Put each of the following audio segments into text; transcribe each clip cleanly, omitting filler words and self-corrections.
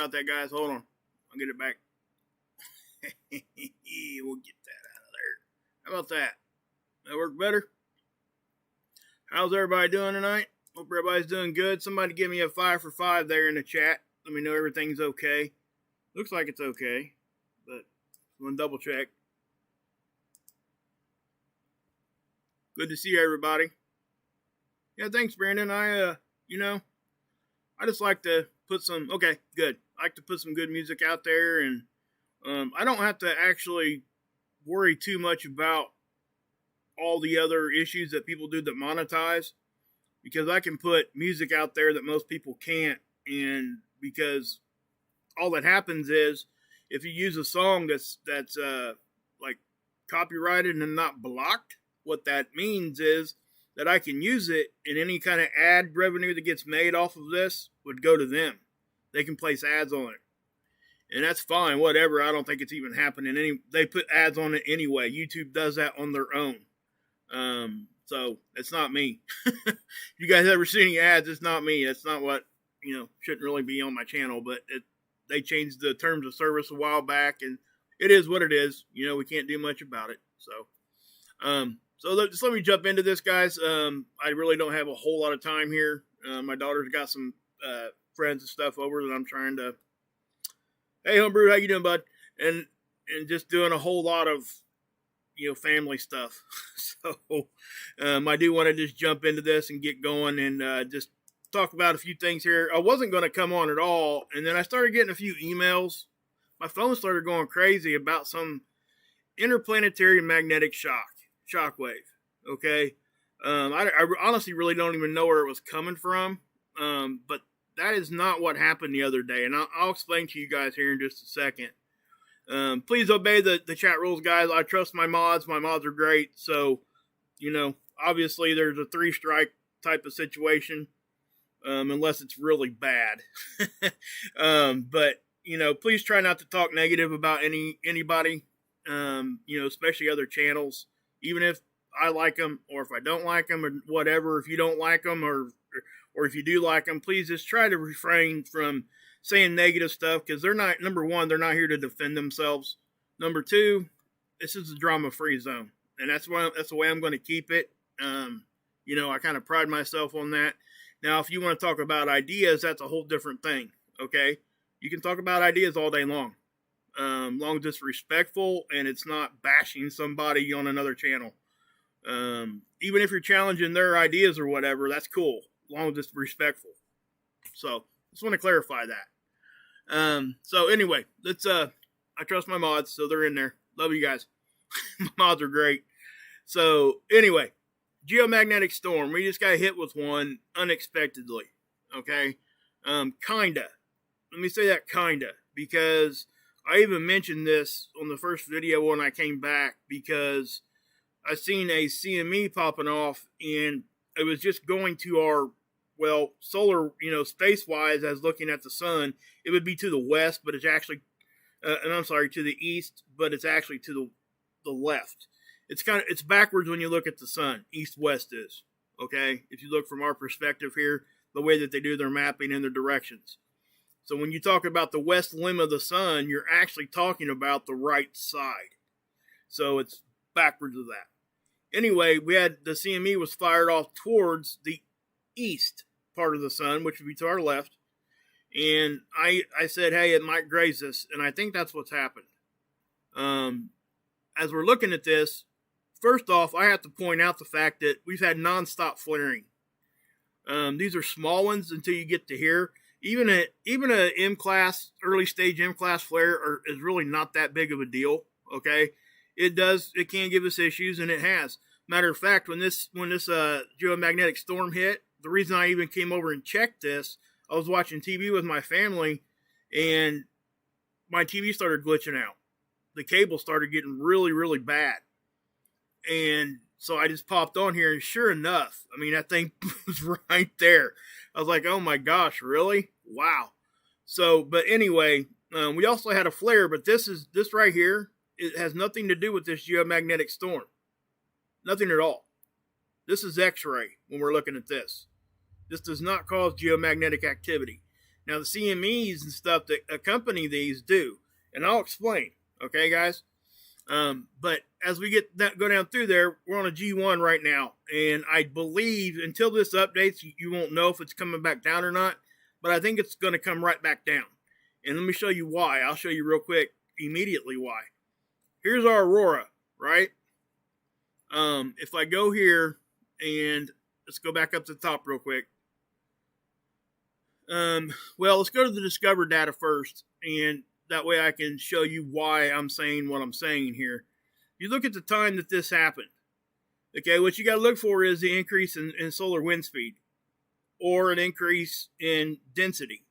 about that, guys. Hold on. I'll get it back. We'll get that out of there. How about that? That work better? How's everybody doing tonight? Hope everybody's doing good. Somebody give me a 5 for 5 there in the chat. Let me know everything's okay. Looks like it's okay, but I'm going to double check. Good to see everybody. Yeah, thanks, Brandon. I just like to put some, okay, good. I like to put some good music out there, and I don't have to actually worry too much about all the other issues that people do that monetize, because I can put music out there that most people can't, and because all that happens is if you use a song that's like copyrighted and not blocked, what that means is that I can use it, and any kind of ad revenue that gets made off of this would go to them. They can place ads on it. And that's fine, whatever. I don't think it's even happening. They put ads on it anyway. YouTube does that on their own. So it's not me. If you guys ever see any ads, it's not me. That's not what, shouldn't really be on my channel. But they changed the terms of service a while back, and it is what it is. We can't do much about it. So just let me jump into this, guys. I really don't have a whole lot of time here. My daughter's got some friends and stuff over that I'm trying to, hey, Homebrew, how you doing, bud? And just doing a whole lot of, family stuff. So I do want to just jump into this and get going and just talk about a few things here. I wasn't going to come on at all, and then I started getting a few emails. My phone started going crazy about some interplanetary magnetic shockwave. Okay. I honestly really don't even know where it was coming from. But that is not what happened the other day. And I'll explain to you guys here in just a second. Please obey the chat rules, guys. I trust my mods. My mods are great. So, obviously there's a 3-strike type of situation. Unless it's really bad. But, please try not to talk negative about anybody. Especially other channels. Even if I like them, or if I don't like them, or whatever. If you don't like them, or if you do like them, please just try to refrain from saying negative stuff, because they're not, number one, they're not here to defend themselves. Number two, this is a drama-free zone, and that's the way I'm going to keep it. I kind of pride myself on that. Now, if you want to talk about ideas, that's a whole different thing. Okay, you can talk about ideas all day long. Long as it's respectful and it's not bashing somebody on another channel. Even if you're challenging their ideas or whatever, that's cool, long as it's respectful. So, just want to clarify that. So anyway, I trust my mods, so they're in there. Love you guys. My mods are great. So anyway, geomagnetic storm. We just got hit with one unexpectedly. Okay. Kinda. Let me say that kinda, because I even mentioned this on the first video when I came back, because I seen a CME popping off, and it was just going to our, solar, space-wise, as looking at the sun, it would be to the west, but it's actually, to the east, but it's actually to the left. It's backwards when you look at the sun. East-west is, okay? If you look from our perspective here, the way that they do their mapping and their directions. So when you talk about the west limb of the sun, you're actually talking about the right side. So it's backwards of that. Anyway, the CME was fired off towards the east part of the sun, which would be to our left. And I said, hey, it might graze us. And I think that's what's happened. As we're looking at this, first off, I have to point out the fact that we've had nonstop flaring. These are small ones until you get to here. Even a M-class, early stage M-class flare is really not that big of a deal, okay? It can give us issues, and it has. Matter of fact, when this geomagnetic storm hit, the reason I even came over and checked this, I was watching TV with my family, and my TV started glitching out. The cable started getting really, really bad. And so I just popped on here, and sure enough, that thing was right there. I was like, oh my gosh, really? Wow. So, but anyway, we also had a flare, but this right here, it has nothing to do with this geomagnetic storm. Nothing at all. This is X-ray when we're looking at this. This does not cause geomagnetic activity. Now, the CMEs and stuff that accompany these do, and I'll explain. Okay, guys? But as we go down through there, we're on a G1 right now, and I believe until this updates, you won't know if it's coming back down or not, but I think it's going to come right back down. And let me show you why. I'll show you real quick immediately why. Here's our Aurora, right? If I go here, and let's go back up to the top real quick. Well, let's go to the Discover data first, and that way I can show you why I'm saying what I'm saying here. You look at the time that this happened. Okay, what you got to look for is the increase in solar wind speed or an increase in density.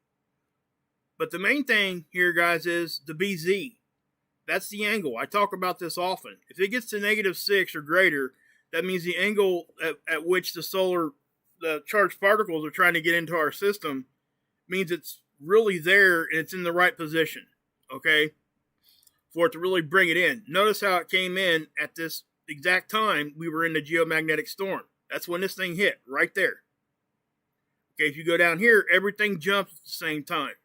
But the main thing here, guys, is the BZ. That's the angle. I talk about this often. If it gets to -6 or greater, that means the angle at which the charged particles are trying to get into our system means it's really there and it's in the right position, okay, for it to really bring it in. Notice how it came in at this exact time we were in the geomagnetic storm. That's when this thing hit, right there. Okay, if you go down here, everything jumps at the same time.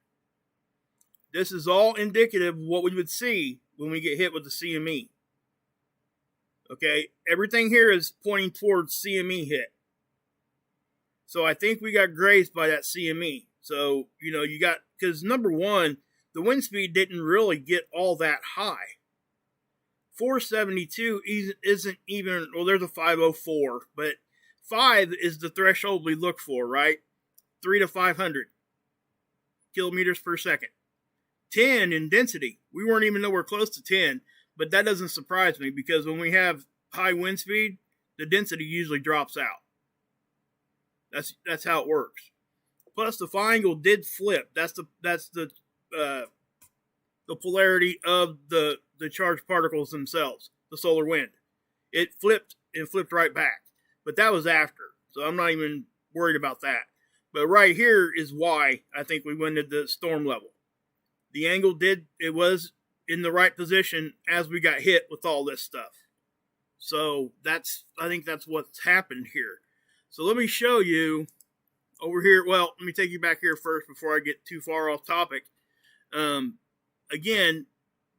This is all indicative of what we would see when we get hit with the CME. Okay, everything here is pointing towards CME hit. So I think we got grazed by that CME. So, you got, because number one, the wind speed didn't really get all that high. 472 isn't even, well, there's a 504, but 5 is the threshold we look for, right? 3 to 500 kilometers per second. 10 in density. We weren't even nowhere close to 10, but that doesn't surprise me because when we have high wind speed, the density usually drops out. That's how it works. Plus, the phi angle did flip. That's the polarity of the charged particles themselves, the solar wind. It flipped and flipped right back. But that was after, so I'm not even worried about that. But right here is why I think we went into the storm level. The angle it was in the right position as we got hit with all this stuff. So I think that's what's happened here. So let me show you over here. Well, let me take you back here first before I get too far off topic. Again,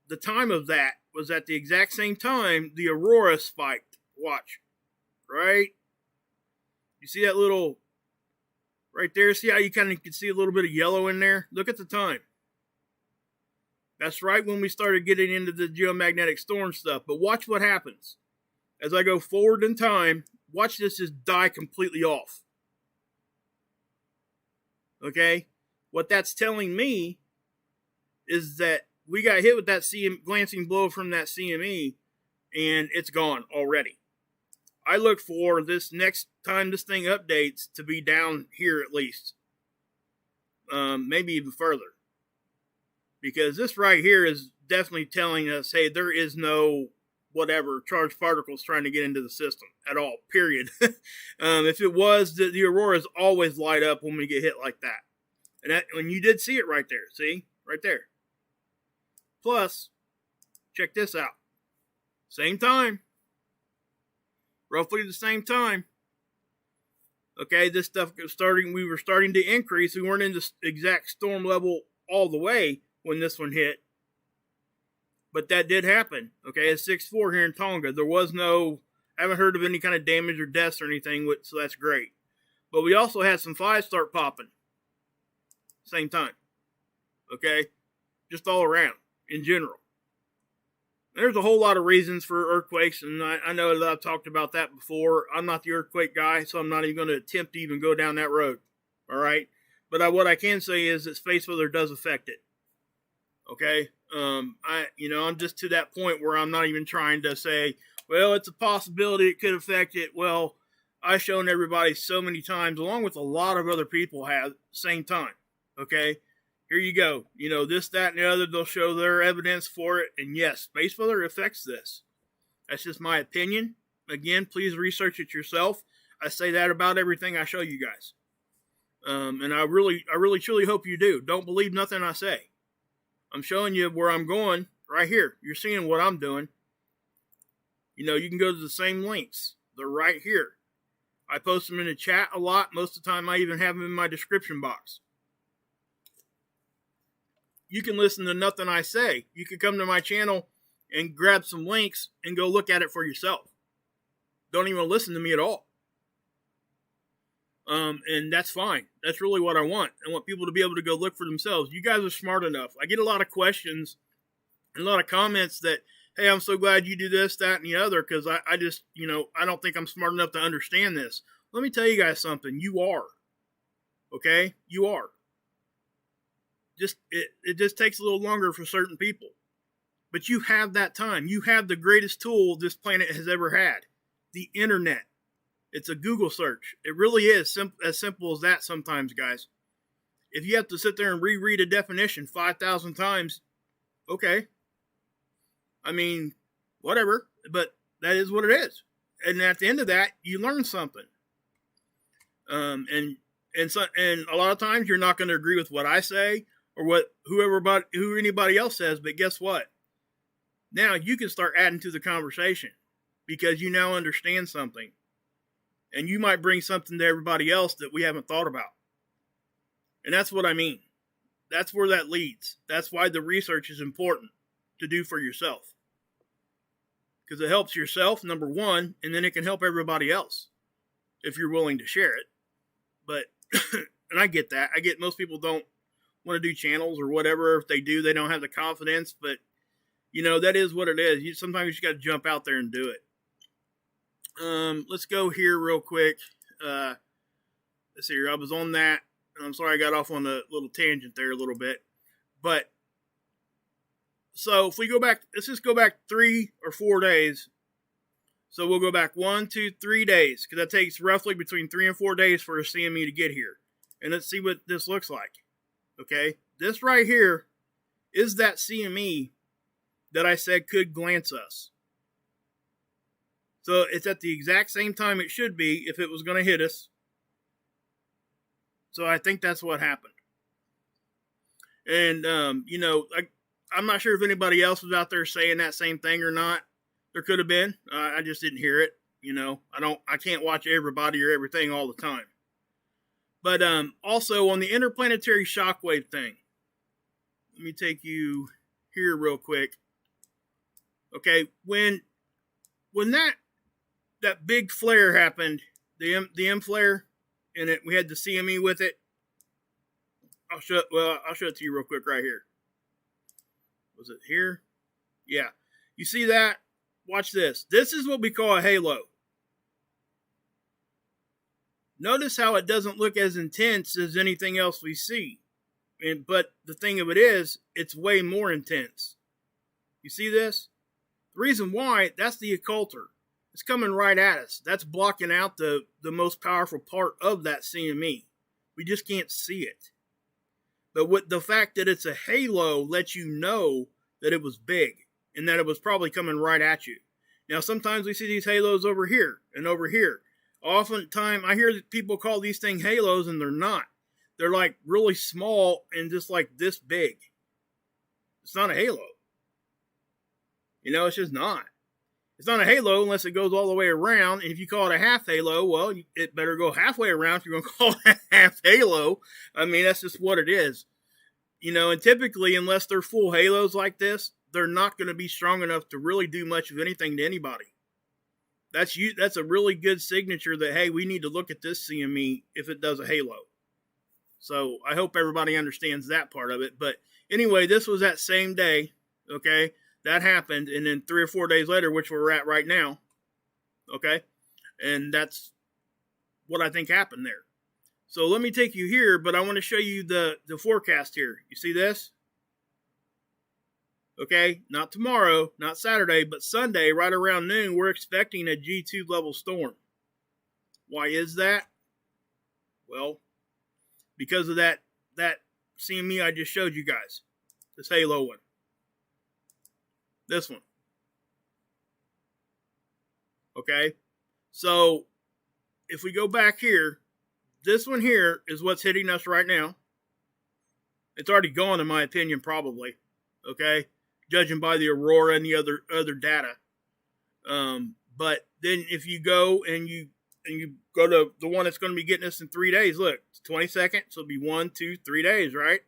the time of that was at the exact same time the Aurora spiked. Watch. Right? You see that little right there? See how you kind of can see a little bit of yellow in there? Look at the time. That's right when we started getting into the geomagnetic storm stuff. But watch what happens. As I go forward in time, watch this just die completely off. Okay? What that's telling me is that we got hit with that glancing blow from that CME, and it's gone already. I look for this next time this thing updates to be down here at least. Maybe even further. Because this right here is definitely telling us, hey, there is no whatever charged particles trying to get into the system at all, period. If it was, the auroras always light up when we get hit like that. And when you did see it right there, see? Right there. Plus, check this out. Same time. Roughly the same time. Okay, this stuff we were starting to increase. We weren't in the exact storm level all the way when this one hit. But that did happen. Okay, it's 6-4 here in Tonga. There was I haven't heard of any kind of damage or deaths or anything, so that's great. But we also had some 5s start popping. Same time. Okay? Just all around, in general. There's a whole lot of reasons for earthquakes, and I know that I've talked about that before. I'm not the earthquake guy, so I'm not even going to attempt to even go down that road. All right? But what I can say is that space weather does affect it. Okay? I'm just to that point where I'm not even trying to say, well, it's a possibility it could affect it. Well, I've shown everybody so many times, along with a lot of other people have, same time. Okay? Here you go. This, that, and the other, they'll show their evidence for it. And yes, space weather affects this. That's just my opinion. Again, please research it yourself. I say that about everything I show you guys. And I really, truly hope you do. Don't believe nothing I say. I'm showing you where I'm going right here. You're seeing what I'm doing. You can go to the same links. They're right here. I post them in the chat a lot. Most of the time, I even have them in my description box. you can listen to nothing I say. You can come to my channel and grab some links and go look at it for yourself. Don't even listen to me at all. And that's fine. That's really what I want. I want people to be able to go look for themselves. You guys are smart enough. I get a lot of questions and a lot of comments that, hey, I'm so glad you do this, that, and the other, because I just, I don't think I'm smart enough to understand this. Let me tell you guys something. You are. Okay? You are. It just takes a little longer for certain people. But you have that time. You have the greatest tool this planet has ever had. The internet. It's a Google search. It really is as simple as that sometimes, guys. If you have to sit there and reread a definition 5,000 times, okay. I mean, whatever. But that is what it is. And at the end of that, you learn something. And a lot of times you're not going to agree with what I say or who anybody else says. But guess what? Now you can start adding to the conversation because you now understand something. And you might bring something to everybody else that we haven't thought about. And that's what I mean. That's where that leads. That's why the research is important to do for yourself. Because it helps yourself, number one, and then it can help everybody else if you're willing to share it. But, and I get that. I get most people don't want to do channels or whatever. If they do, they don't have the confidence. But, that is what it is. Sometimes you just got to jump out there and do it. Let's go here real quick. Let's see here. I was on that. I'm sorry I got off on a little tangent there a little bit. But, so if we go back, let's just go back 3 or 4 days. So we'll go back 1, 2, 3 days. Because that takes roughly between 3 and 4 days for a CME to get here. And let's see what this looks like. Okay. This right here is that CME that I said could glance us. So it's at the exact same time it should be if it was going to hit us. So I think that's what happened. And, I'm not sure if anybody else was out there saying that same thing or not. There could have been. I just didn't hear it. I can't watch everybody or everything all the time. But also on the interplanetary shockwave thing. Let me take you here real quick. Okay, when that big flare happened, the M flare, and we had the CME with it. I'll show it to you real quick right here. Was it here? Yeah. You see that? Watch this. This is what we call a halo. Notice how it doesn't look as intense as anything else we see. But the thing of it is, it's way more intense. You see this? The reason why, that's the occulter. It's coming right at us. That's blocking out the most powerful part of that CME. We just can't see it. But with the fact that it's a halo lets you know that it was big and that it was probably coming right at you. Now, sometimes we see these halos over here and over here. Oftentimes, I hear that people call these things halos, and they're not. They're like really small and just like this big. It's not a halo. It's just not. It's not a halo unless it goes all the way around. And if you call it a half halo, well, it better go halfway around if you're going to call it a half halo. I mean, that's just what it is. And typically, unless they're full halos like this, they're not going to be strong enough to really do much of anything to anybody. That's a really good signature that, hey, we need to look at this CME if it does a halo. So I hope everybody understands that part of it. But anyway, this was that same day, okay? That happened, and then 3 or 4 days later, which we're at right now, okay? And that's what I think happened there. So let me take you here, but I want to show you the forecast here. You see this? Okay, not tomorrow, not Saturday, but Sunday, right around noon, we're expecting a G2 level storm. Why is that? Well, because of that CME I just showed you guys. This halo one. This one. Okay, so if we go back here, this one here is what's hitting us right now. It's already gone, in my opinion, probably. Okay, judging by the aurora and the other data. But then if you go and you go to the one that's going to be getting us in 3 days, look, it's 22nd, so it'll be 1, 2, 3 days, right?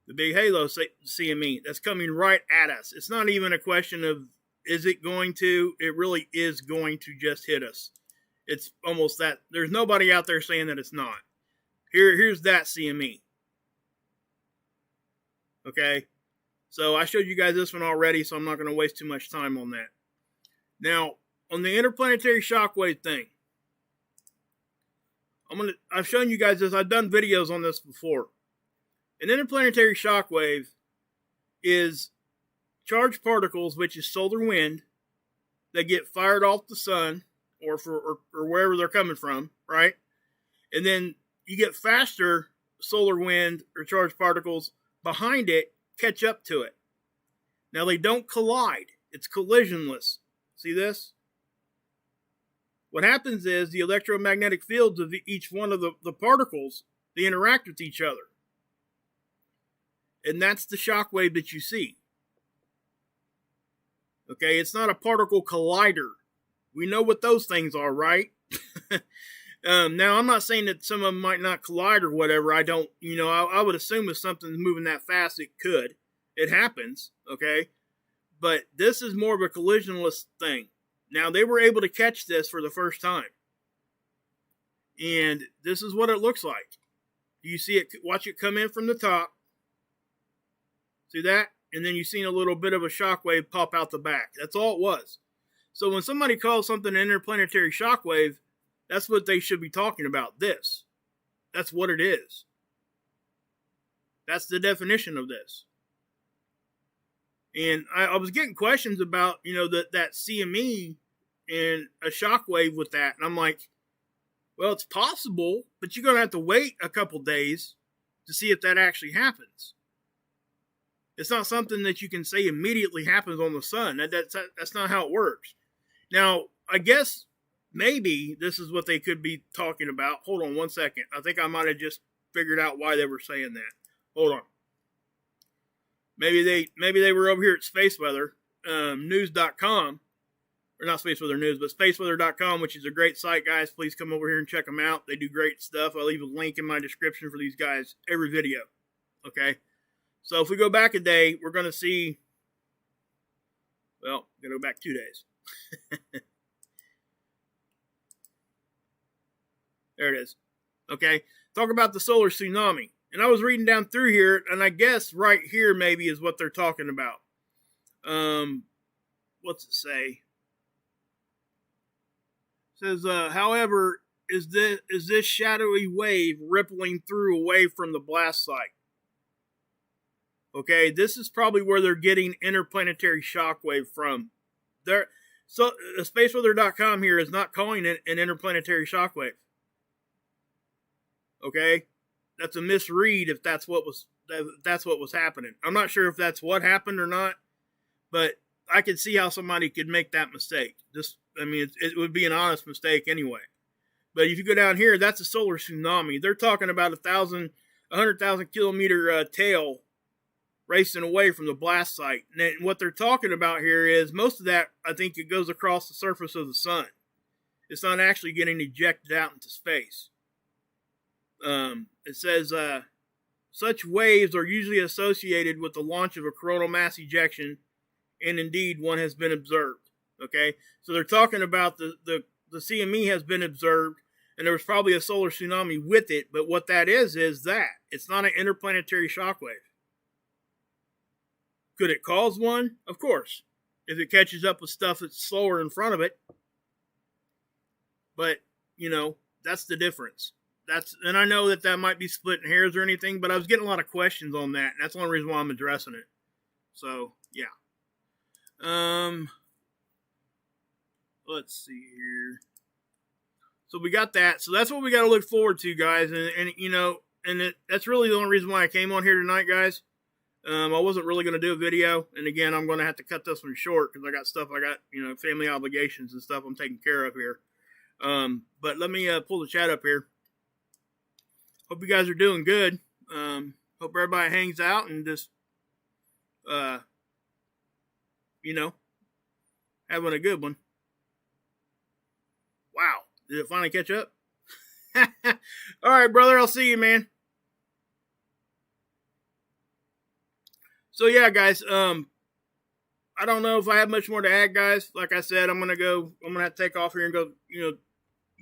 The big halo CME that's coming right at us. It's not even a question of is it going to. It really is going to just hit us. It's almost that. There's nobody out there saying that it's not. Here's that CME. Okay. So I showed you guys this one already, so I'm not going to waste too much time on that. Now, on the interplanetary shockwave thing, I've shown you guys this. I've done videos on this before. An interplanetary shockwave is charged particles, which is solar wind, that get fired off the sun or wherever they're coming from, right? And then you get faster solar wind or charged particles behind it catch up to it. Now they don't collide. It's collisionless. See this? What happens is the electromagnetic fields of each one of the particles, they interact with each other. And that's the shockwave that you see. Okay, it's not a particle collider. We know what those things are, right? Now, I'm not saying that some of them might not collide or whatever. I don't, I would assume if something's moving that fast, it could. It happens, okay? But this is more of a collisionless thing. Now, they were able to catch this for the first time. And this is what it looks like. Do you see it? Watch it come in from the top. See that? And then you've seen a little bit of a shockwave pop out the back. That's all it was. So when somebody calls something an interplanetary shockwave, that's what they should be talking about. This. That's what it is. That's the definition of this. And I was getting questions about, that CME and a shockwave with that. And I'm like, well, it's possible, but you're going to have to wait a couple days to see if that actually happens. It's not something that you can say immediately happens on the sun. That's not how it works. Now, I guess maybe this is what they could be talking about. Hold on one second. I think I might have just figured out why they were saying that. Hold on. Maybe they were over here at Space Weather News.com, or not Space Weather News, but SpaceWeather.com, which is a great site, guys. Please come over here and check them out. They do great stuff. I'll leave a link in my description for these guys every video. Okay. So if we go back a day, we're going to see, well, going to go back 2 days. There it is. Okay. Talk about the solar tsunami. And I was reading down through here, and I guess right here maybe is what they're talking about. What's it say? It says, however, is this shadowy wave rippling through away from the blast site? Okay, this is probably where they're getting interplanetary shockwave from. So SpaceWeather.com here is not calling it an interplanetary shockwave. Okay, that's a misread if that's what was happening. I'm not sure if that's what happened or not, but I could see how somebody could make that mistake. It would be an honest mistake anyway. But if you go down here, that's a solar tsunami. They're talking about 100,000 kilometer tail racing away from the blast site. And what they're talking about here is most of that, I think, it goes across the surface of the sun. It's not actually getting ejected out into space. It says, such waves are usually associated with the launch of a coronal mass ejection, and indeed one has been observed. Okay, so they're talking about the CME has been observed, and there was probably a solar tsunami with it, but what that is that. It's not an interplanetary shockwave. Could it cause one? Of course, if it catches up with stuff that's slower in front of it. But, that's the difference. And I know that might be splitting hairs or anything, but I was getting a lot of questions on that, and that's the only reason why I'm addressing it. So, yeah. Let's see here. So we got that. So that's what we got to look forward to, guys. That's really the only reason why I came on here tonight, guys. I wasn't really going to do a video, and again, I'm going to have to cut this one short because I got family obligations and stuff I'm taking care of here. But let me pull the chat up here. Hope you guys are doing good. Hope everybody hangs out and just, having a good one. Wow. Did it finally catch up? All right, brother. I'll see you, man. So yeah, guys, I don't know if I have much more to add, guys. Like I said, I'm gonna have to take off here and go,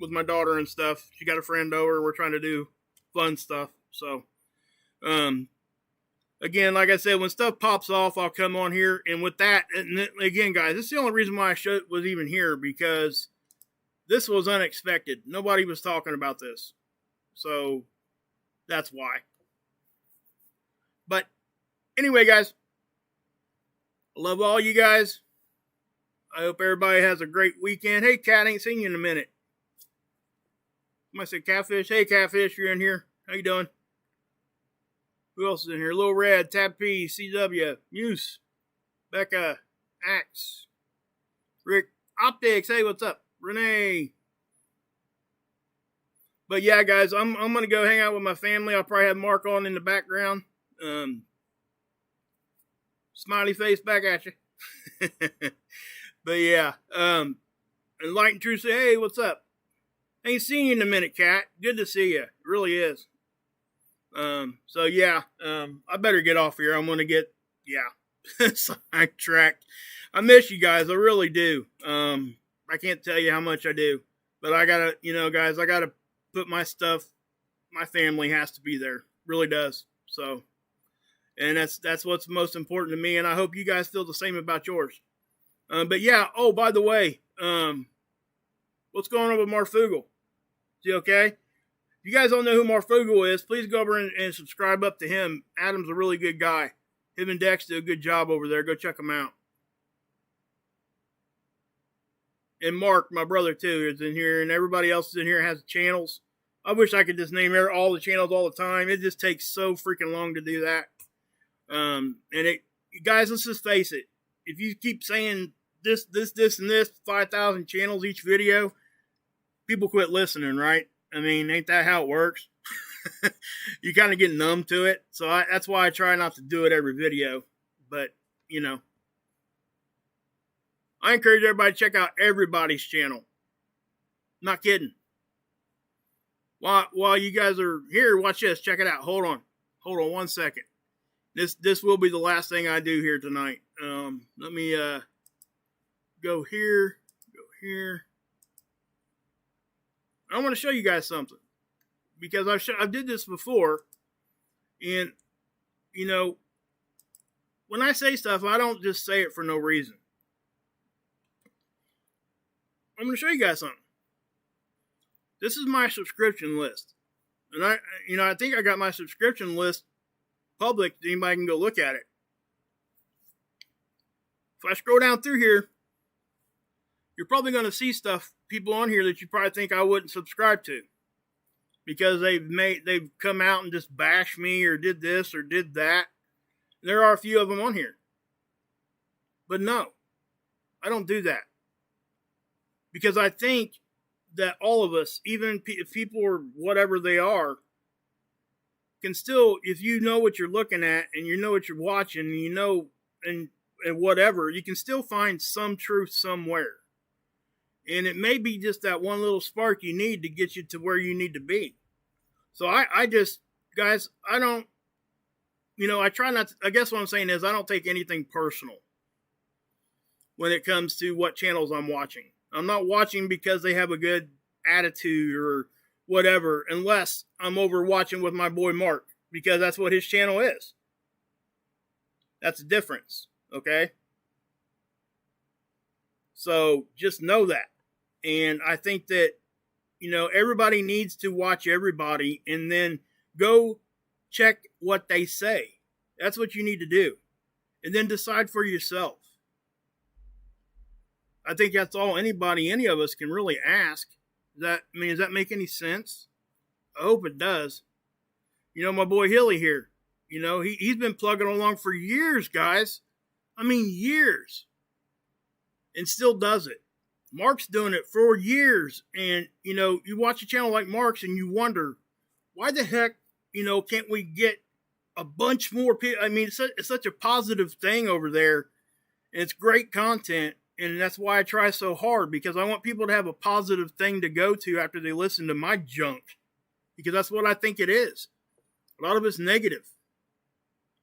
with my daughter and stuff. She got a friend over. We're trying to do fun stuff. So, again, like I said, when stuff pops off, I'll come on here. And with that, and again, guys, this is the only reason why I was even here, because this was unexpected. Nobody was talking about this. So that's why. But anyway, guys, I love all you guys. I hope everybody has a great weekend. Hey, Cat, ain't seen you in a minute. Somebody said Catfish. Hey, Catfish, you're in here. How you doing? Who else is in here? Lil Red, Tab P, CW, Muse, Becca, Axe, Rick, Optics. Hey, what's up? Renee. But yeah, guys, I'm gonna go hang out with my family. I'll probably have Mark on in the background. Smiley face back at you. But yeah, Enlightened Truth say, hey, what's up? Ain't seen you in a minute, Cat. Good to see you. It really is. So yeah, I better get off here. I'm gonna get, sidetracked. I miss you guys. I really do. I can't tell you how much I do, but I gotta, guys, I gotta put my stuff. My family has to be there. Really does. So, and that's what's most important to me. And I hope you guys feel the same about yours. But yeah. Oh, by the way, what's going on with Marfugal? Is he okay? If you guys don't know who Marfugal is, please go over and subscribe up to him. Adam's a really good guy. Him and Dex do a good job over there. Go check them out. And Mark, my brother too, is in here, and everybody else is in here has channels. I wish I could just name all the channels all the time. It just takes so freaking long to do that. Guys, let's just face it. If you keep saying this, and this, 5,000 channels each video, people quit listening, right? I mean, ain't that how it works? You kind of get numb to it. So that's why I try not to do it every video. But, I encourage everybody to check out everybody's channel. Not kidding. While you guys are here, watch this. Check it out. Hold on 1 second. This will be the last thing I do here tonight. Let me go here. I want to show you guys something, because I did this before, and when I say stuff, I don't just say it for no reason. I'm going to show you guys something. This is my subscription list, and I think I got my subscription list public. Anybody can go look at it. If I scroll down through here, you're probably going to see people on here that you probably think I wouldn't subscribe to, because they've come out and just bashed me or did this or did that. There are a few of them on here, but no, I don't do that, because I think that all of us, even if people are whatever they are, can still, if you know what you're looking at and you know what you're watching, and whatever, you can still find some truth somewhere. And it may be just that one little spark you need to get you to where you need to be. So I just, guys, I don't, I try not to, I guess what I'm saying is I don't take anything personal when it comes to what channels I'm watching. I'm not watching because they have a good attitude or whatever, unless I'm over watching with my boy Mark, because that's what his channel is. That's the difference, okay? So just know that. And I think that, everybody needs to watch everybody and then go check what they say. That's what you need to do. And then decide for yourself. I think that's all any of us can really ask. Does that make any sense? I hope it does. My boy Hilly here, he's been plugging along for years, guys. I mean, years. And still does it. Mark's doing it for years. And, you watch a channel like Mark's and you wonder, why the heck, can't we get a bunch more people? I mean, it's such a positive thing over there. And it's great content. And that's why I try so hard, because I want people to have a positive thing to go to after they listen to my junk. Because that's what I think it is. A lot of it's negative.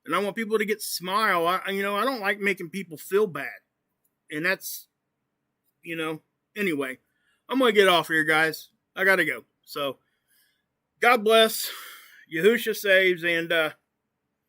and I want people to get smile. I don't like making people feel bad, and that's, anyway. I'm gonna get off here, guys. I gotta go. So, God bless. Yahusha saves, and